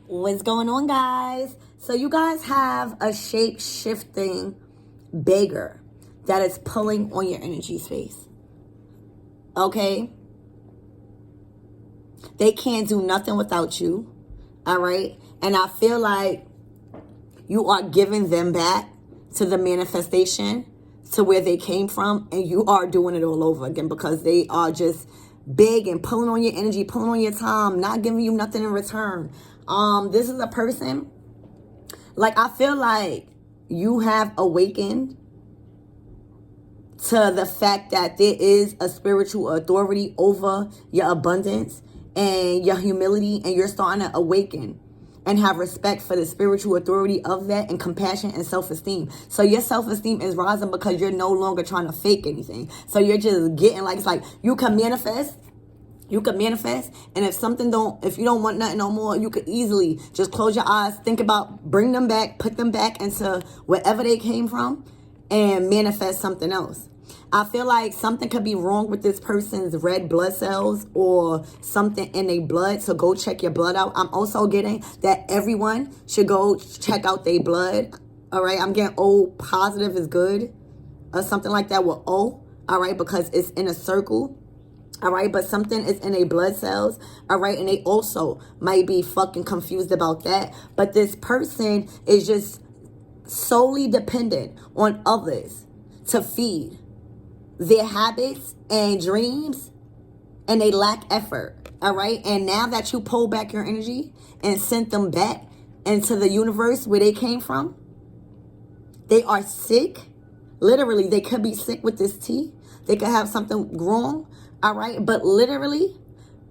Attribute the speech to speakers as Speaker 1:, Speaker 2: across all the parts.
Speaker 1: What's going on, guys? So you guys have a shape-shifting beggar that is pulling on your energy space. Okay? They can't do nothing without you. All right? And I feel like you are giving them back to the manifestation, to where they came from, and you are doing it all over again because they are just big and pulling on your energy, pulling on your time, not giving you nothing in return. This is a person, like, I feel like you have awakened to the fact that there is a spiritual authority over your abundance and your humility, and you're starting to awaken and have respect for the spiritual authority of that, and compassion and self-esteem. So your self-esteem is rising because you're no longer trying to fake anything. So you're just getting, like, it's like you can manifest. You can manifest, and if you don't want nothing no more, you could easily just close your eyes, think about, bring them back, put them back into wherever they came from, and manifest something else. I feel like something could be wrong with this person's red blood cells or something in their blood, so go check your blood out. I'm also getting that everyone should go check out their blood. All right, I'm getting O positive is good or something like that with O. All right, because it's in a circle. All right, but something is in a blood cells. All right, and they also might be fucking confused about that. But this person is just solely dependent on others to feed their habits and dreams, and they lack effort. All right, and now that you pull back your energy and sent them back into the universe where they came from, they are sick. Literally, they could be sick with this tea. They could have something wrong. All right, but literally,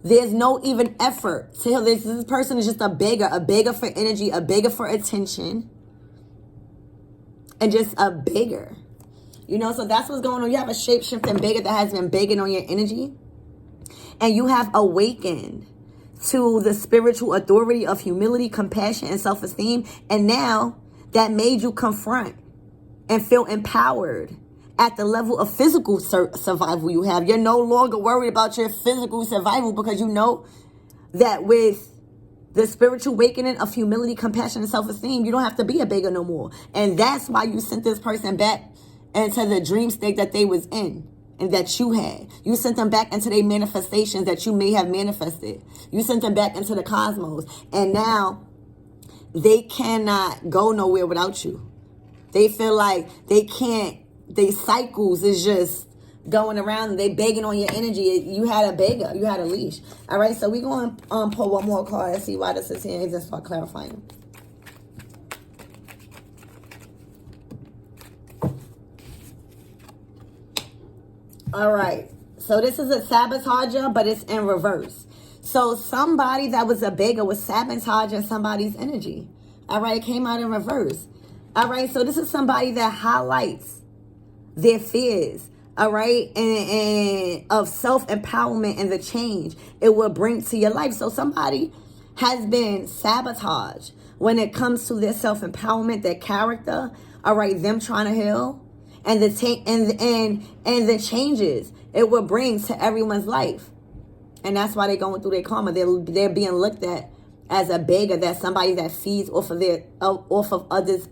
Speaker 1: there's no even effort to heal this. This person is just a beggar for energy, a beggar for attention, and just a beggar. You know, so that's what's going on. You have a shape-shifting beggar that has been begging on your energy, and you have awakened to the spiritual authority of humility, compassion, and self-esteem, and now that made you confront and feel empowered at the level of physical survival you have. You're no longer worried about your physical survival because you know that with the spiritual awakening of humility, compassion, and self-esteem, you don't have to be a beggar no more. And that's why you sent this person back into the dream state that they was in and that you had. You sent them back into their manifestations that you may have manifested. You sent them back into the cosmos. And now they cannot go nowhere without you. They feel like they can't. They cycles is just going around, and they begging on your energy. You had a beggar. You had a leash. All right, so we're going to pull one more card and see why this is here and start clarifying. All right, so this is a sabotager, but it's in reverse. So somebody that was a beggar was sabotaging somebody's energy. All right, it came out in reverse. All right, so this is somebody that highlights their fears, all right, and of self-empowerment and the change it will bring to your life. So somebody has been sabotaged when it comes to their self-empowerment, their character, all right, them trying to heal, and and the changes it will bring to everyone's life. And that's why they're going through their karma. They're being looked at as a beggar, that's somebody that feeds off of others'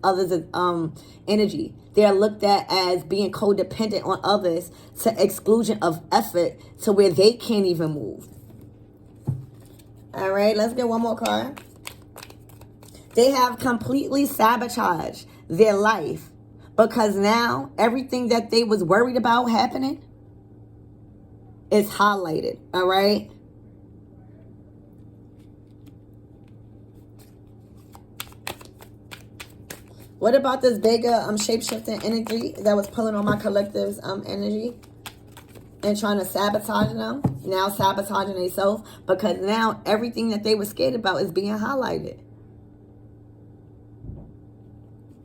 Speaker 1: energy. They're looked at as being codependent on others to exclusion of effort to where they can't even move. All right, let's get one more card. They have completely sabotaged their life because now everything that they was worried about happening is highlighted. All right. What about this beggar shape-shifting energy that was pulling on my collective's energy and trying to sabotage them? Now sabotaging themselves because now everything that they were scared about is being highlighted.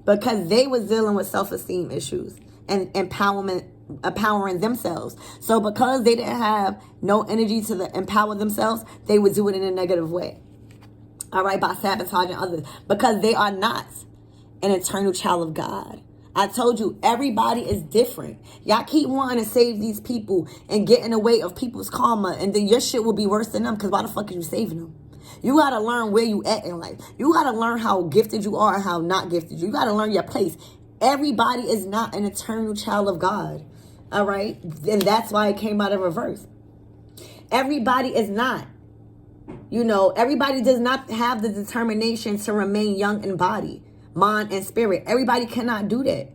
Speaker 1: Because they was dealing with self-esteem issues and empowering themselves. So because they didn't have no energy to empower themselves, they would do it in a negative way. All right, by sabotaging others. Because they are not an eternal child of God. I told you, everybody is different. Y'all keep wanting to save these people and get in the way of people's karma, and then your shit will be worse than them, because why the fuck are you saving them? You got to learn where you at in life. You got to learn how gifted you are and how not gifted you. You got to learn your place. Everybody is not an eternal child of God. All right? And that's why it came out in reverse. Everybody is not. You know, everybody does not have the determination to remain young in body, mind, and spirit. Everybody cannot do that.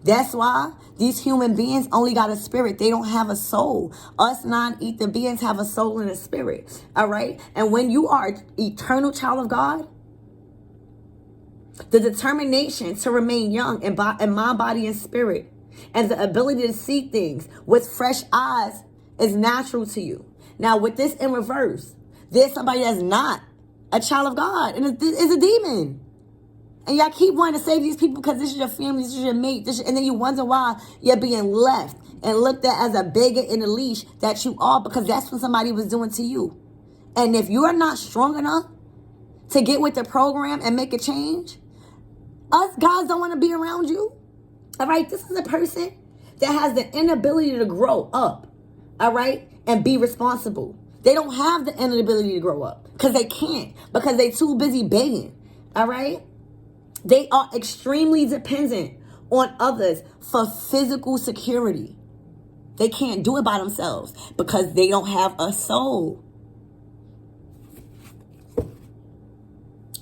Speaker 1: That's why these human beings only got a spirit. They don't have a soul. Us non-ether beings have a soul and a spirit. All right? And when you are an eternal child of God, the determination to remain young in mind, body, and spirit, and the ability to see things with fresh eyes is natural to you. Now, with this in reverse, there's somebody that's not a child of God and is a demon. And y'all keep wanting to save these people because this is your family, this is your mate, and then you wonder why you're being left and looked at as a beggar in a leash that you are, because that's what somebody was doing to you. And if you are not strong enough to get with the program and make a change, us guys don't want to be around you. All right? This is a person that has the inability to grow up, all right, and be responsible. They don't have the inability to grow up because they can't, because they're too busy begging, all right? They are extremely dependent on others for physical security. They can't do it by themselves because they don't have a soul.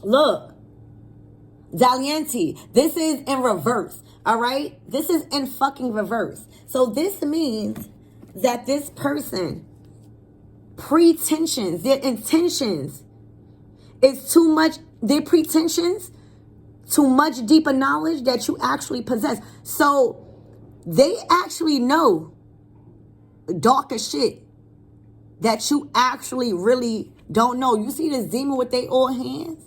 Speaker 1: Look, Daliente, this is in reverse, all right? This is in fucking reverse. So this means that this person, pretensions, their intentions is too much, their pretensions, too much deeper knowledge that you actually possess. So they actually know darker shit that you actually really don't know. You see this demon with their old hands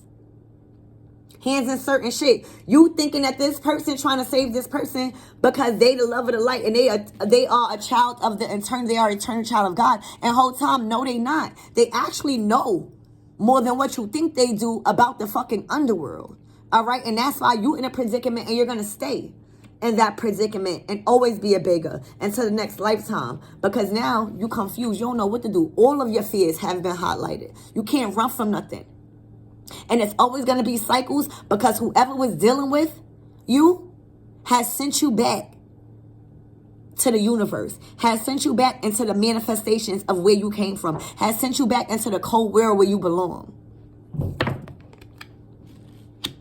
Speaker 1: in certain shit. You thinking that this person trying to save this person because they the love of the light and they are a child of the eternal. They are eternal child of God. And whole time, no, they not. They actually know more than what you think they do about the fucking underworld. All right, and that's why you in a predicament, and you're gonna stay in that predicament and always be a beggar until the next lifetime, because now you confused. You don't know what to do. All of your fears have been highlighted. You can't run from nothing, and it's always gonna be cycles, because whoever was dealing with you has sent you back to the universe, has sent you back into the manifestations of where you came from, has sent you back into the cold world where you belong.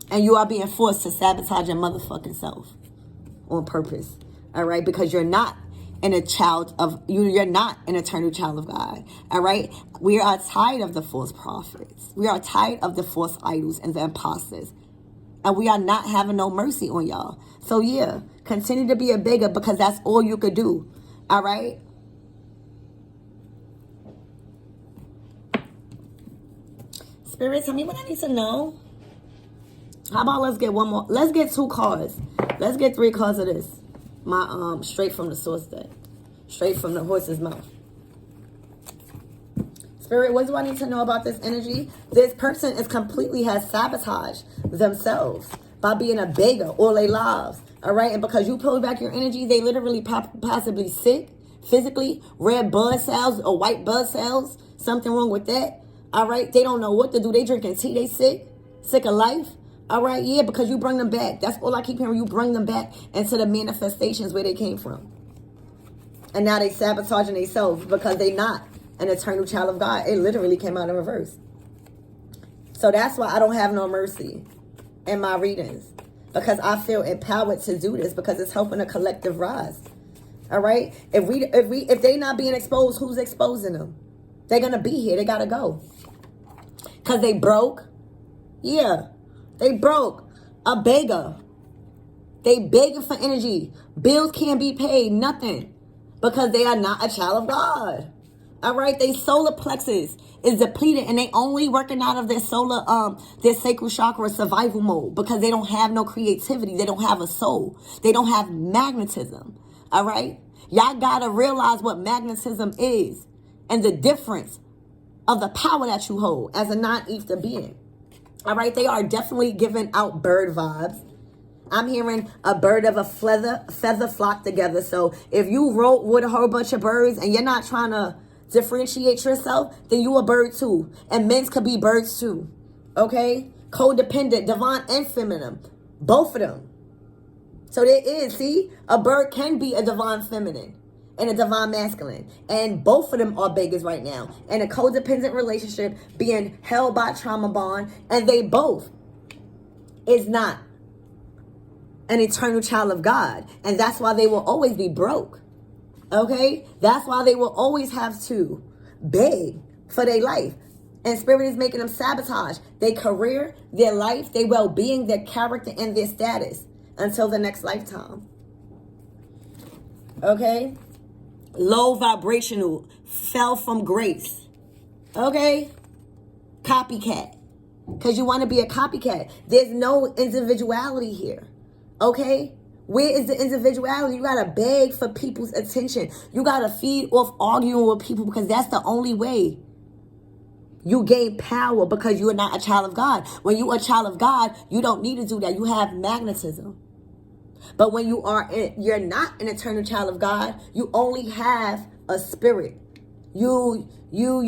Speaker 1: And you are being forced to sabotage your motherfucking self on purpose. All right? Because you're not you're not an eternal child of God. All right? We are tired of the false prophets. We are tired of the false idols and the imposters. And we are not having no mercy on y'all. So yeah, continue to be a beggar, because that's all you could do. All right? Spirit, tell me what I need to know. How about let's get one more? Let's get 2 cards. Let's get 3 cards of this. My straight from the source deck. Straight from the horse's mouth. Spirit, what do I need to know about this energy? This person is completely has sabotaged themselves by being a beggar all their lives. All right? And because you pulled back your energy, they literally possibly sick physically, red blood cells or white blood cells. Something wrong with that. All right? They don't know what to do. They drinking tea. They sick of life. All right, yeah, because you bring them back. That's all I keep hearing. You bring them back into the manifestations where they came from. And now they sabotaging themselves because they not an eternal child of God. It literally came out in reverse. So that's why I don't have no mercy in my readings. Because I feel empowered to do this, because it's helping a collective rise. All right? If they not being exposed, who's exposing them? They're gonna be here. They gotta go. Because they broke. Yeah. They broke. A beggar. They begging for energy. Bills can't be paid. Nothing. Because they are not a child of God. All right? Their solar plexus is depleted, and they only working out of their their sacral chakra survival mode, because they don't have no creativity. They don't have a soul. They don't have magnetism. All right? Y'all gotta realize what magnetism is and the difference of the power that you hold as a non-ether being. All right, they are definitely giving out bird vibes. I'm hearing a bird of a feather flock together. So if you wrote with a whole bunch of birds and you're not trying to differentiate yourself, then you a bird too. And men could be birds too. Okay? Codependent, divine and feminine. Both of them. So there is, see? A bird can be a divine feminine and a divine masculine. And both of them are beggars right now. And a codependent relationship being held by trauma bond. And they both is not an eternal child of God. And that's why they will always be broke. Okay? That's why they will always have to beg for their life. And spirit is making them sabotage their career, their life, their well-being, their character, and their status until the next lifetime. Okay? Low vibrational, fell from grace. Okay? Copycat. Because you want to be a copycat. There's no individuality here. Okay? Where is the individuality? You got to beg for people's attention. You got to feed off arguing with people because that's the only way you gain power, because you are not a child of God. When you are a child of God, you don't need to do that. You have magnetism. But when you're not an eternal child of God, you only have a spirit. You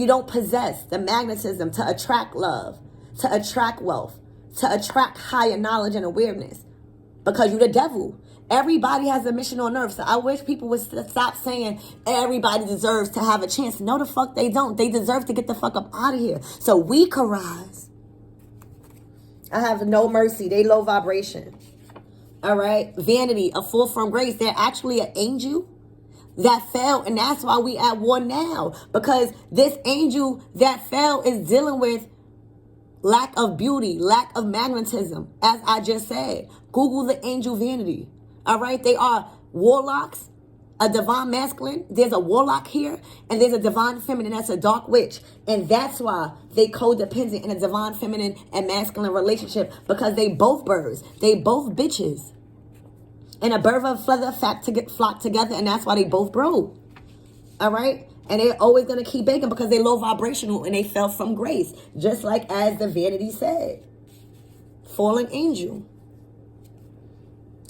Speaker 1: don't possess the magnetism to attract love, to attract wealth, to attract higher knowledge and awareness. Because you're the devil. Everybody has a mission on earth. So I wish people would stop saying everybody deserves to have a chance. No, the fuck they don't. They deserve to get the fuck up out of here. So we can rise. I have no mercy. They low vibration. All right. Vanity, a fall from grace. They're actually an angel that fell. And that's why we at war now. Because this angel that fell is dealing with lack of beauty, lack of magnetism, as I just said. Google the angel vanity. All right? They are warlocks, a divine masculine. There's a warlock here, and there's a divine feminine. That's a dark witch. And that's why they codependent in a divine feminine and masculine relationship, because they both birds. They both bitches. And a bird of a feather flock together, and that's why they both broke. All right? And they're always going to keep begging because they're low vibrational and they fell from grace. Just like as the vanity said. Fallen angel.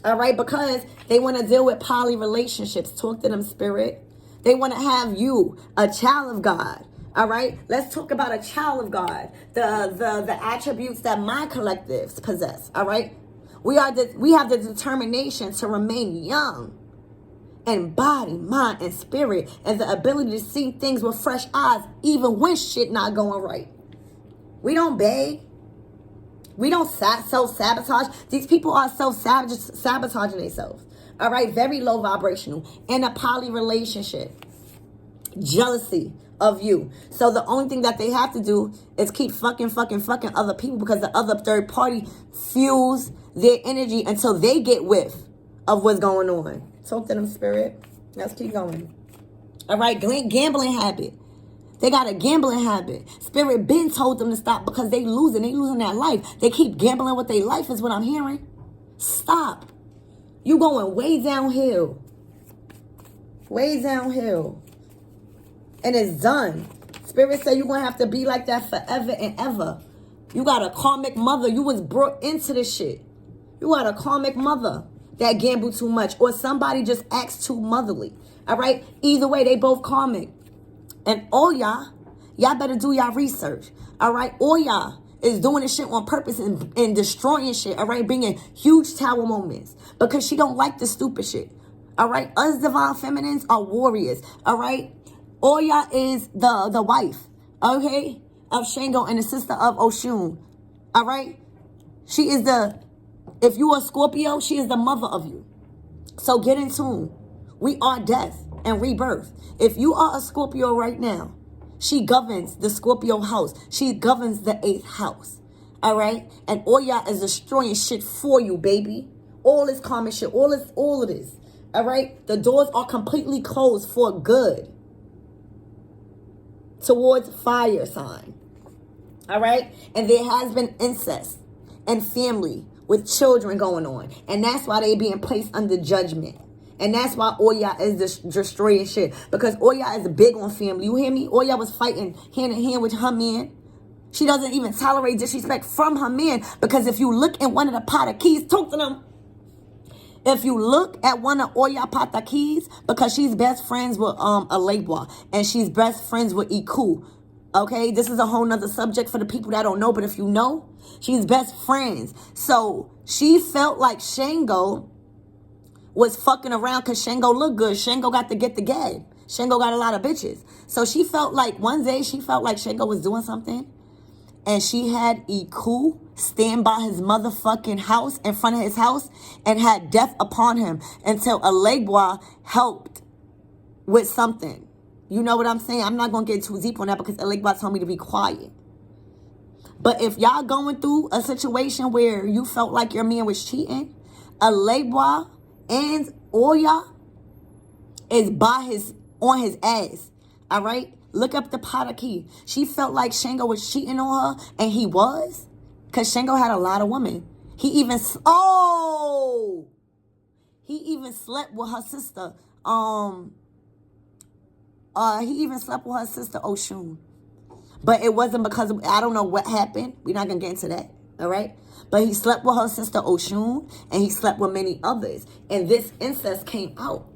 Speaker 1: All right? Because they want to deal with poly relationships. Talk to them, spirit. They want to have you, a child of God. All right? Let's talk about a child of God. The attributes that my collectives possess. All right? We have the determination to remain young. And body, mind, and spirit, and the ability to see things with fresh eyes, even when shit not going right. We don't beg. We don't self-sabotage. These people are self-sabotaging themselves. All right, very low vibrational. In a poly relationship. Jealousy of you. So the only thing that they have to do is keep fucking other people, because the other third party fuels their energy until they get whiff of what's going on. Talk to them, spirit. Let's keep going. All right, gambling habit. They got a gambling habit. Spirit been told them to stop because they losing. They losing that life. They keep gambling with their life is what I'm hearing. Stop. You going way downhill. Way downhill. And it's done. Spirit say you're going to have to be like that forever and ever. You got a karmic mother. You was brought into this shit. You got a karmic mother that gamble too much, or somebody just acts too motherly. All right? Either way, they both karmic. And all y'all better do y'all research. All right? All y'all is doing this shit on purpose and destroying shit. All right? Bringing huge tower moments because she don't like the stupid shit. All right? Us divine feminines are warriors. All right? All y'all is the wife, okay, of Shango and the sister of Oshun. All right? She is if you are Scorpio, she is the mother of you. So get in tune. We are death and rebirth. If you are a Scorpio right now, she governs the Scorpio house. She governs the 8th house. All right? And OyA is destroying shit for you, baby. All this karmic shit. All of this. All right? The doors are completely closed for good. Towards fire sign. All right? And there has been incest and family with children going on. And that's why they being placed under judgment. And that's why OyA is destroying shit. Because OyA is big on family. You hear me? OyA was fighting hand in hand with her man. She doesn't even tolerate disrespect from her man. Because if you look in one of the pot of keys, talk to them. If you look at one of OyA Pataki's, because she's best friends with Alebwa, and she's best friends with Iku. Okay, this is a whole nother subject for the people that don't know, but if you know, she's best friends. So she felt like Shango was fucking around because Shango looked good. Shango got to get the game. Shango got a lot of bitches. So she felt like one day she felt like Shango was doing something. And she had Iku stand by his motherfucking house, in front of his house, and had death upon him until Alebwa helped with something. You know what I'm saying? I'm not going to get too deep on that because Alebwa told me to be quiet. But if y'all going through a situation where you felt like your man was cheating, Alebwa and OyA is on his ass. All right? Look up the Pataki. She felt like Shango was cheating on her, and he was. Because Shango had a lot of women. He even slept with her sister. He even slept with her sister, Oshun. But it wasn't because I don't know what happened. We're not going to get into that. All right? But he slept with her sister, Oshun, and he slept with many others. And this incest came out.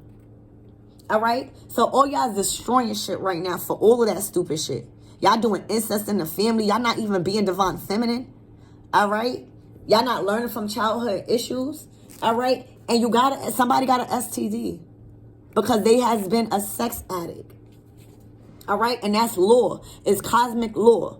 Speaker 1: All right? So all y'all is destroying shit right now for all of that stupid shit. Y'all doing incest in the family. Y'all not even being divine feminine. All right? Y'all not learning from childhood issues. All right? And somebody got an STD because they has been a sex addict. All right? And that's law. It's cosmic law.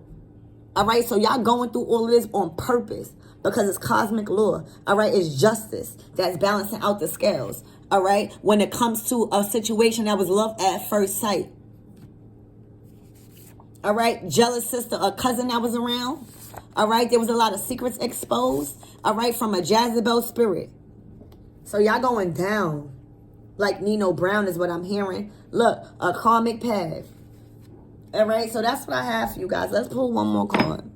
Speaker 1: All right? So y'all going through all of this on purpose because it's cosmic law. All right? It's justice that's balancing out the scales. All right? When it comes to a situation that was love at first sight. All right? Jealous sister or cousin that was around. All right? There was a lot of secrets exposed. All right? From a Jezebel spirit. So y'all going down. Like Nino Brown is what I'm hearing. Look, a karmic path. All right? So that's what I have for you guys. Let's pull one more card.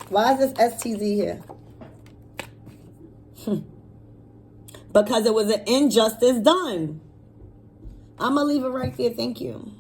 Speaker 1: Why is this STZ here? Because it was an injustice done. I'm going to leave it right there. Thank you.